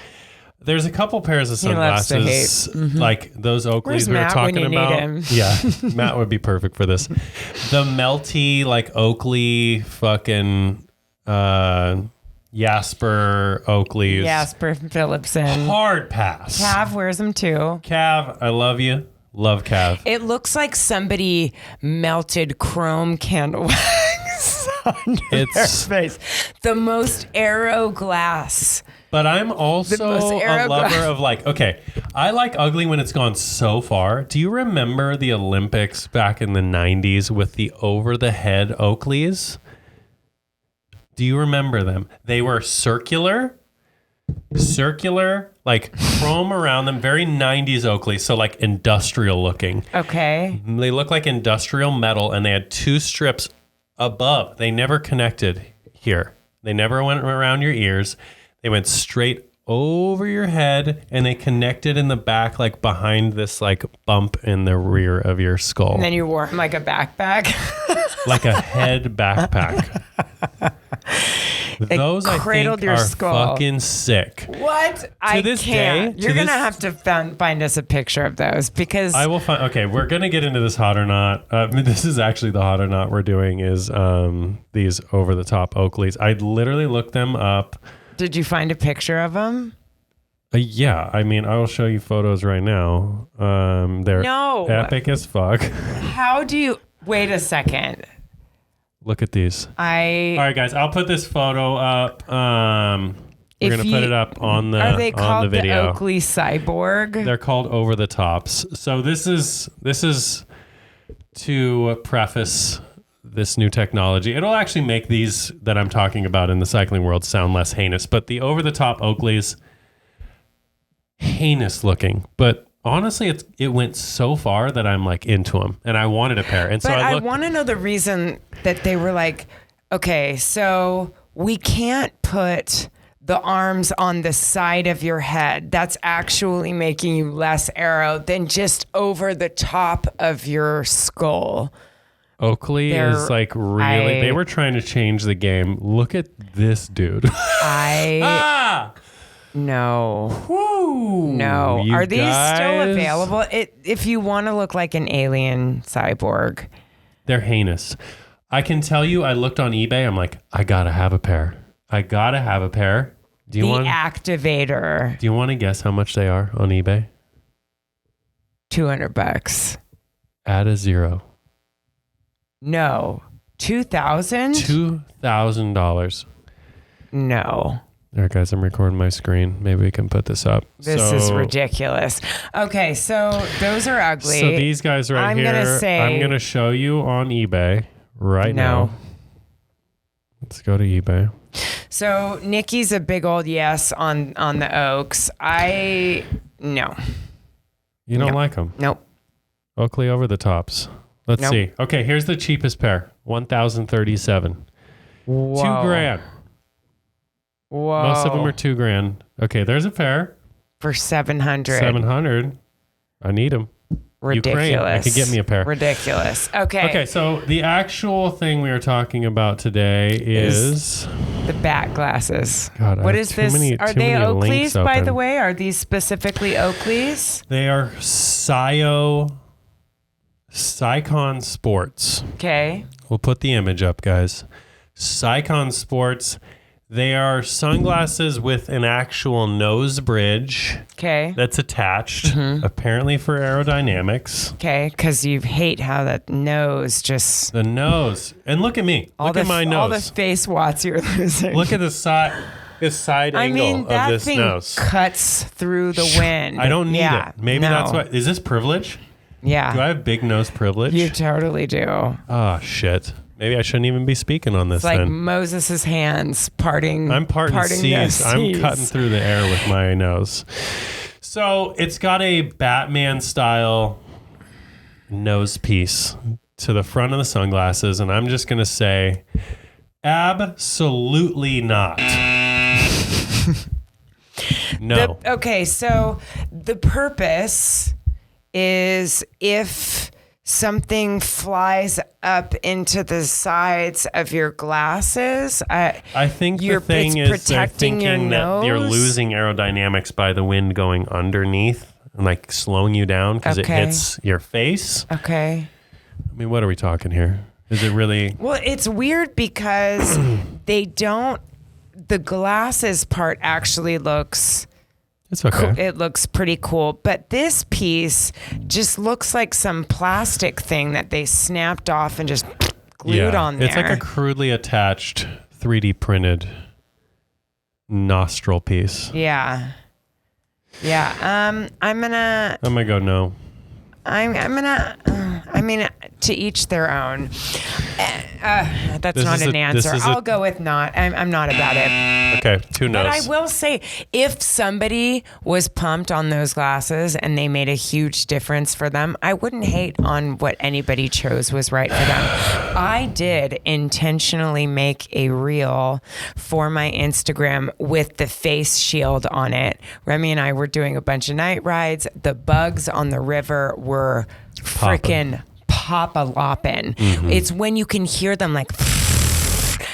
There's a couple pairs of He loves to sunglasses, hate. like those Oakleys Where's we were Matt when talking you need about. him? Yeah, Matt would be perfect for this. The melty, like Oakley fucking Jasper Oakleys. Jasper Phillipson. Hard pass. Cav wears them too. Cav, I love you. Love Cav. It looks like somebody melted chrome candle wax on their face. The most aero glass. But I'm also most a Aeroad lover of like, okay, I like ugly when it's gone so far. Do you remember the Olympics back in the 90s with the over-the-head Oakleys? Do you remember them? They were circular, like chrome around them, very 90s Oakley, so like industrial looking. Okay. They look like industrial metal, and they had two strips above. They never connected here. They never went around your ears. They went straight over your head, and they connected in the back, like behind this like bump in the rear of your skull. And then you wore them like a backpack. Like a head backpack. Those I cradled think your are skull. fucking sick. What? I this can't. day- You're to going to this- have to find us a picture of those because I will find. Okay, we're gonna get into this hot or not. This is actually the hot or not we're doing is these over the top Oakleys. I literally looked them up. did you find a picture of them? Yeah, I mean, I will show you photos right now. They're No. epic as fuck. How do you wait a second? Look at these. All right, guys, I'll put this photo up. We're If gonna put it up on the Are they on called the video. the Oakley Cyborg? They're called over the tops. So this is to preface this new technology. It'll actually make these that I'm talking about in the cycling world sound less heinous, but the over the top Oakleys, heinous looking, but honestly it went so far that I'm like into them, and I wanted a pair. And so But I I looked, want to know the reason that they were like, okay, so we can't put the arms on the side of your head. That's actually making you less aero than just over the top of your skull. Oakley is like really, they were trying to change the game. Look at this dude. No. Woo, No. you Are these still guys, available? If you want to look like an alien cyborg. They're heinous. I can tell you, I looked on eBay. I'm like, I gotta have a pair. Do you The want? activator. Do you want to guess how much they are on eBay? $200. Add a zero. No. 2,000? $2,000. No. All right, guys, I'm recording my screen. Maybe we can put this up. This is ridiculous. Okay, so those are ugly. So these guys right I'm here, gonna say- I'm going to show you on eBay right now. Let's go to eBay. So Nicky's a big old yes on the Oaks. No. You don't No. like them? Nope. Oakley over the tops. Let's Nope. see. Okay, here's the cheapest pair. $1,037. Whoa. $2,000. Whoa. Most of them are $2,000. Okay, there's a pair. For 700. 700. I need them. Ridiculous. Ukraine, I could get me a pair. Ridiculous. Okay. Okay, so the actual thing we are talking about today is the back glasses. God, I what have is too this? many- Are too they many Oakleys, links by the open. way? Are these specifically Oakleys? They are Sycon Sports. Okay. We'll put the image up, guys. Sycon Sports. They are sunglasses with an actual nose bridge Okay. that's attached, apparently for aerodynamics. Okay. Because you hate how that nose just... The nose. And look at me. Look at my All the nose. face watts you're losing. Look at the side. This side I angle mean, of that this thing nose. cuts through the wind. I don't need it. Maybe no. that's what. Is this privilege? Yeah. Do I have big nose privilege? You totally do. Oh, shit. Maybe I shouldn't even be speaking on this It's like then. Moses' hands parting. I'm parting those seas. I'm seas. cutting through the air with my nose. So it's got a Batman style nose piece to the front of the sunglasses. And I'm just going to say, absolutely not. No. Okay, so the purpose is if something flies up into the sides of your glasses. I think the You're- thing it's is they're protecting your thinking that you're nose? losing aerodynamics by the wind going underneath and like slowing you down because it Okay. hits your face. Okay. I mean, what are we talking here? Is it really? Well, it's weird because they don't. The glasses part actually looks. It's okay. It looks pretty cool, but this piece just looks like some plastic thing that they snapped off and just glued on there. It's like a crudely attached 3D printed nostril piece. Yeah. I'm gonna. I'm gonna go no. I'm gonna. I mean, to each their own. That's This not is an a- answer. this is I'll a- go with not. I'm not about it. Okay, two But no's. I will say, if somebody was pumped on those glasses and they made a huge difference for them, I wouldn't hate on what anybody chose was right for them. I did intentionally make a reel for my Instagram with the face shield on it. Remy and I were doing a bunch of night rides. The bugs on the river were freaking pop-a-loppin'. It's when you can hear them like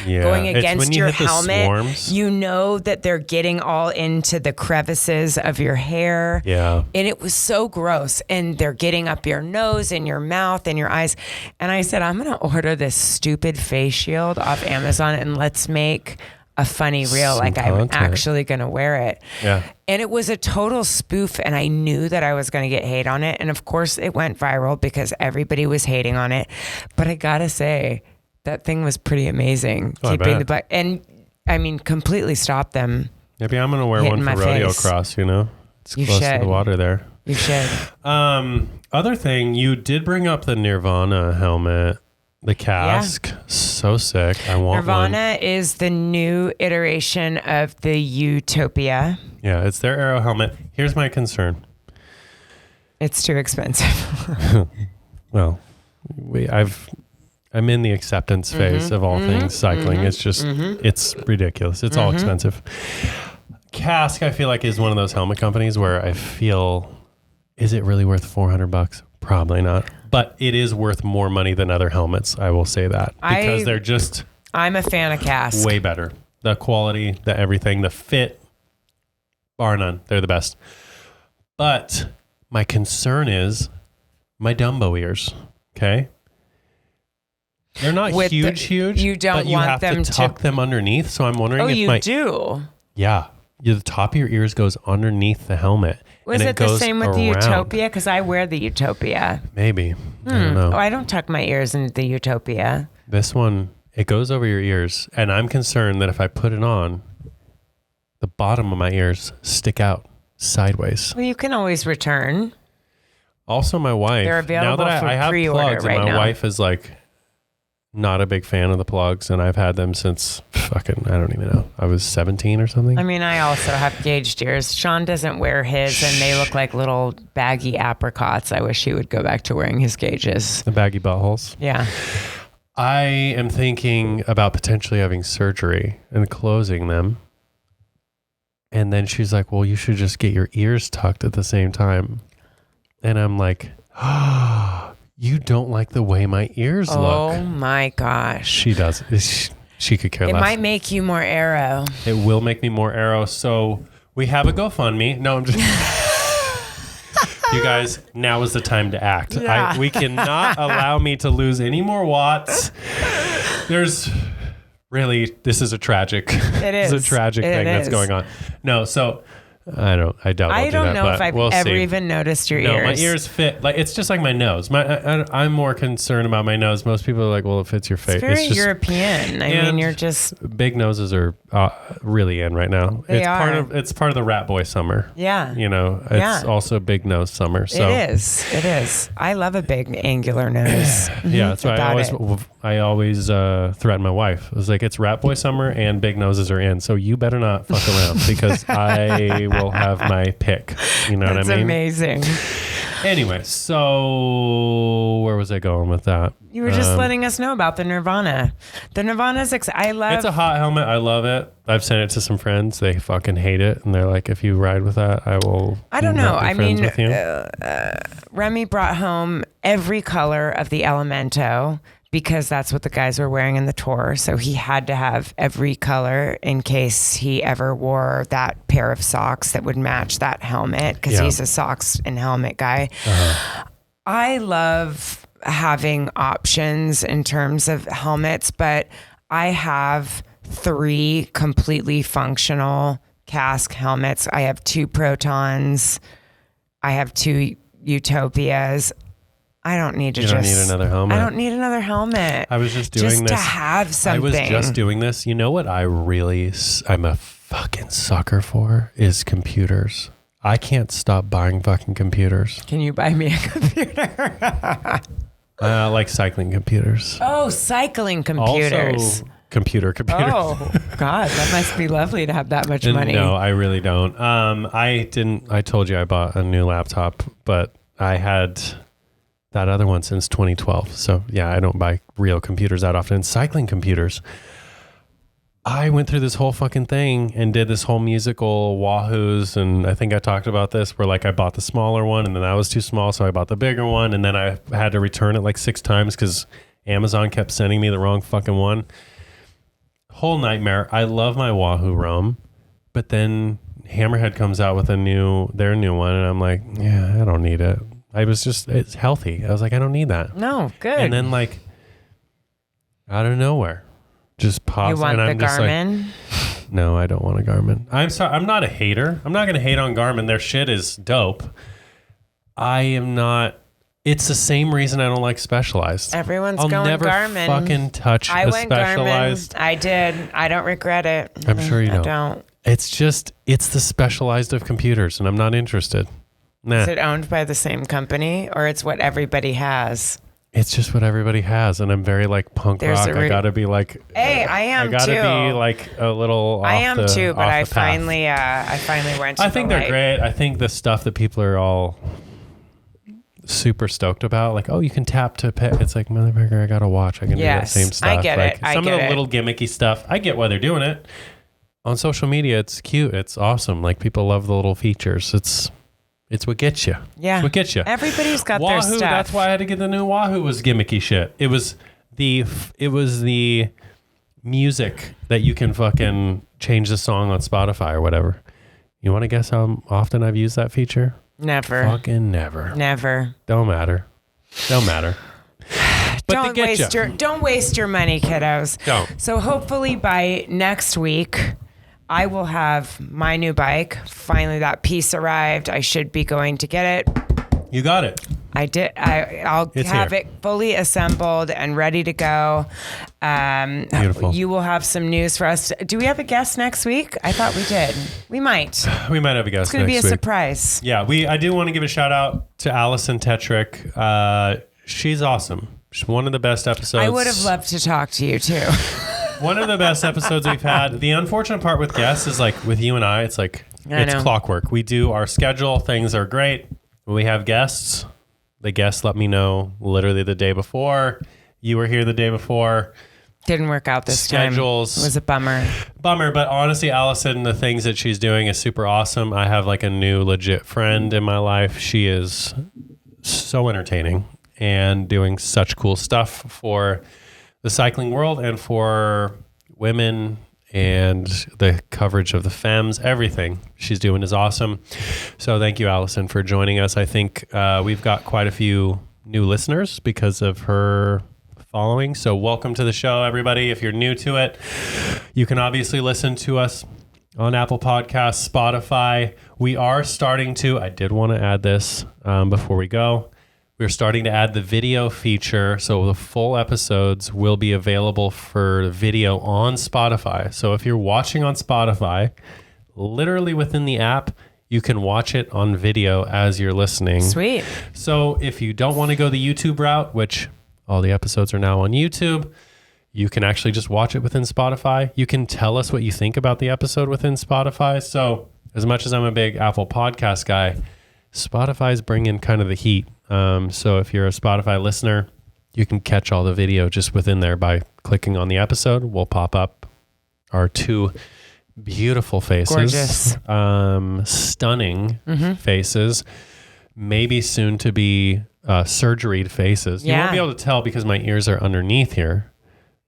Yeah, going it's against when you your hit the helmet. swarms. You know that they're getting all into the crevices of your hair. Yeah. And it was so gross. And they're getting up your nose and your mouth and your eyes. And I said, I'm going to order this stupid face shield off Amazon and let's make a funny reel. Some Like I'm content. actually going to wear it. Yeah. And it was a total spoof, and I knew that I was going to get hate on it. And of course, it went viral because everybody was hating on it. But I gotta say, that thing was pretty amazing. Oh, I keeping bet. and I mean, completely stopped them. Maybe I'm gonna wear Hitting one for my rodeo face. cross. You know, it's You close to should. the water there. You should. Other thing, you did bring up the Nirvana helmet, the cask. So sick. I want one. Nirvana is the new iteration of the Utopia. Yeah, it's their Aero helmet. Here's my concern. It's too expensive. Well, I'm in the acceptance phase of all things cycling. It's just, it's ridiculous. It's all expensive. Cask, I feel like, is one of those helmet companies where I feel, is it really worth $400? Probably not. But it is worth more money than other helmets. I will say that because they're just I'm a fan of Cask. way better. The quality, the everything, the fit, bar none. They're the best. But my concern is my Dumbo ears. Okay. They're not With huge. you don't but you want have them to tuck them underneath. So I'm wondering Oh, if you do? yeah, the top of your ears goes underneath the helmet. Was and it the goes same with the around. Utopia? Because I wear the Utopia. Maybe. I don't know. Oh, I don't tuck my ears into the Utopia. This one, it goes over your ears. And I'm concerned that if I put it on, the bottom of my ears stick out sideways. Well, you can always return. Also, my wife, They're available now that for I have pre-order plugs, right and my now. wife is like not a big fan of the plugs, and I've had them since fucking, I don't even know. I was 17 or something. I mean, I also have gauged ears. Sean doesn't wear his, and they look like little baggy apricots. I wish he would go back to wearing his gauges. The baggy buttholes. Yeah. I am thinking about potentially having surgery and closing them. And then she's like, well, you should just get your ears tucked at the same time. And I'm like, oh, you don't like the way my ears look. Oh my gosh. She does. She could care It less. might make you more arrow. It will make me more arrow. So we have a GoFundMe. No, I'm just... You guys, now is the time to act. Yeah. We cannot allow me to lose any more watts. This is a tragic, It is. It's a tragic thing that's going on. No, so I doubt I don't know if I've ever see. even noticed your No, ears. my ears fit. Like, it's just like my nose. I'm more concerned about my nose. Most people are like, well, it fits your face. It's very just, European. I mean, you're just... Big noses are really in right now. They It's part of the rat boy summer. Yeah. You know, it's also big nose summer. So It is. I love a big angular nose. yeah, that's why About I always threaten my wife. I was like, it's rat boy summer and big noses are in, so you better not fuck around because I will have my pick. You know what I mean? That's amazing. Anyway, so where was I going with that? You were just letting us know about the Nirvana. The Nirvana's it's a hot helmet. I love it. I've sent it to some friends. They fucking hate it, and they're like, if you ride with that, I will. I don't know. not be I friends mean, with you. Remy brought home every color of the Elemento because that's what the guys were wearing in the tour. So he had to have every color in case he ever wore that pair of socks that would match that helmet because he's a socks and helmet guy. I love having options in terms of helmets, but I have 3 completely functional cask helmets. I have 2 Protons. I have 2 Utopias. I don't need to You don't need another helmet. I don't need another helmet. I was just doing this to have something. I was just doing this. You know what I'm a fucking sucker for is computers. I can't stop buying fucking computers. Can you buy me a computer? Like cycling computers. Oh, cycling computers. Also, computers. Oh, God, that must be lovely to have that much money. No, I really don't. I told you I bought a new laptop, but I had that other one since 2012. So yeah, I don't buy real computers that often. Cycling computers. I went through this whole fucking thing and did this whole musical wahoos, and I think I talked about this where like I bought the smaller one and then that was too small, so I bought the bigger one, and then I had to return it like 6 times because Amazon kept sending me the wrong fucking one. Whole nightmare. I love my Wahoo Roam, but then Hammerhead comes out with their new one, and I'm like, yeah, I don't need it. It's healthy. I was like, I don't need that. No, good. And then like out of nowhere, just pops. You want and I'm the just Garmin? Like, no, I don't want a Garmin. I'm sorry. I'm not a hater. I'm not going to hate on Garmin. Their shit is dope. I am not. It's the same reason I don't like Specialized. Everyone's I'll going never Garmin. fucking touch I a went Specialized. Garmin. I did. I don't regret it. I'm sure you I don't. don't. It's the Specialized of computers, and I'm not interested. Nah. Is it owned by the same company, or it's what everybody has? It's just what everybody has, and I'm very like punk There's rock. I gotta be like, hey, I am I gotta too. be like a little. I am too, but I off the path. finally went. To I think the they're light. great. I think the stuff that people are all super stoked about, like, oh, you can tap to pay. It's like, motherfucker, I gotta watch. I can do that same stuff. I get like, it. I some get of the it. little gimmicky stuff, I get why they're doing it. On social media, it's cute. It's awesome. Like, people love the little features. It's what gets you. Yeah. It's what gets you. Everybody's got Wahoo, their stuff. that's why I had to get the new Wahoo. Was gimmicky shit. It was the music that you can fucking change the song on Spotify or whatever. You want to guess how often I've used that feature? Never. Fucking never. Never. Don't matter. But Don't waste your money, kiddos. Don't. So hopefully by next week, I will have my new bike. Finally, that piece arrived. I should be going to get it. You got it. I did. I'll It's have here. it fully assembled and ready to go. Beautiful. You will have some news for us. Do we have a guest next week? I thought we did. We might. We might have a guest It's going to be a next week. surprise. Yeah, I do want to give a shout out to Allison Tetrick. She's awesome. She's one of the best episodes. I would have loved to talk to you too. One of the best episodes we've had. The unfortunate part with guests is like with you and I, it's like it's know. clockwork. We do our schedule. Things are great. When we have guests, the guests let me know literally the day before. You were here the day before. Didn't work out this schedules. time. It was a bummer. But honestly, Allison, the things that she's doing is super awesome. I have like a new legit friend in my life. She is so entertaining and doing such cool stuff for the cycling world and for women and the coverage of the femmes. Everything she's doing is awesome. So thank you, Allison, for joining us. I think we've got quite a few new listeners because of her following. So welcome to the show, everybody. If you're new to it, you can obviously listen to us on Apple Podcasts, Spotify. We are starting to, I did want to add this before we go. We're starting to add the video feature. So the full episodes will be available for video on Spotify. So if you're watching on Spotify, literally within the app, you can watch it on video as you're listening. Sweet. So if you don't want to go the YouTube route, which all the episodes are now on YouTube, you can actually just watch it within Spotify. You can tell us what you think about the episode within Spotify. So as much as I'm a big Apple Podcast guy, Spotify's bringing kind of the heat. So if you're a Spotify listener, you can catch all the video just within there by clicking on the episode. We'll pop up our two beautiful faces. Gorgeous. Stunning faces. Maybe soon to be surgeried faces. You won't be able to tell because my ears are underneath here.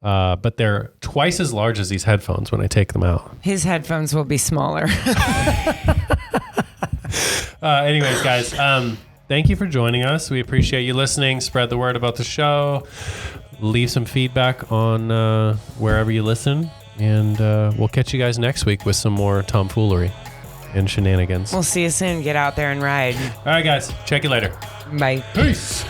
But they're twice as large as these headphones when I take them out. His headphones will be smaller. Anyways, guys, thank you for joining us. We appreciate you listening. Spread the word about the show. Leave some feedback on wherever you listen. And we'll catch you guys next week with some more tomfoolery and shenanigans. We'll see you soon. Get out there and ride. All right, guys. Check you later. Bye. Peace.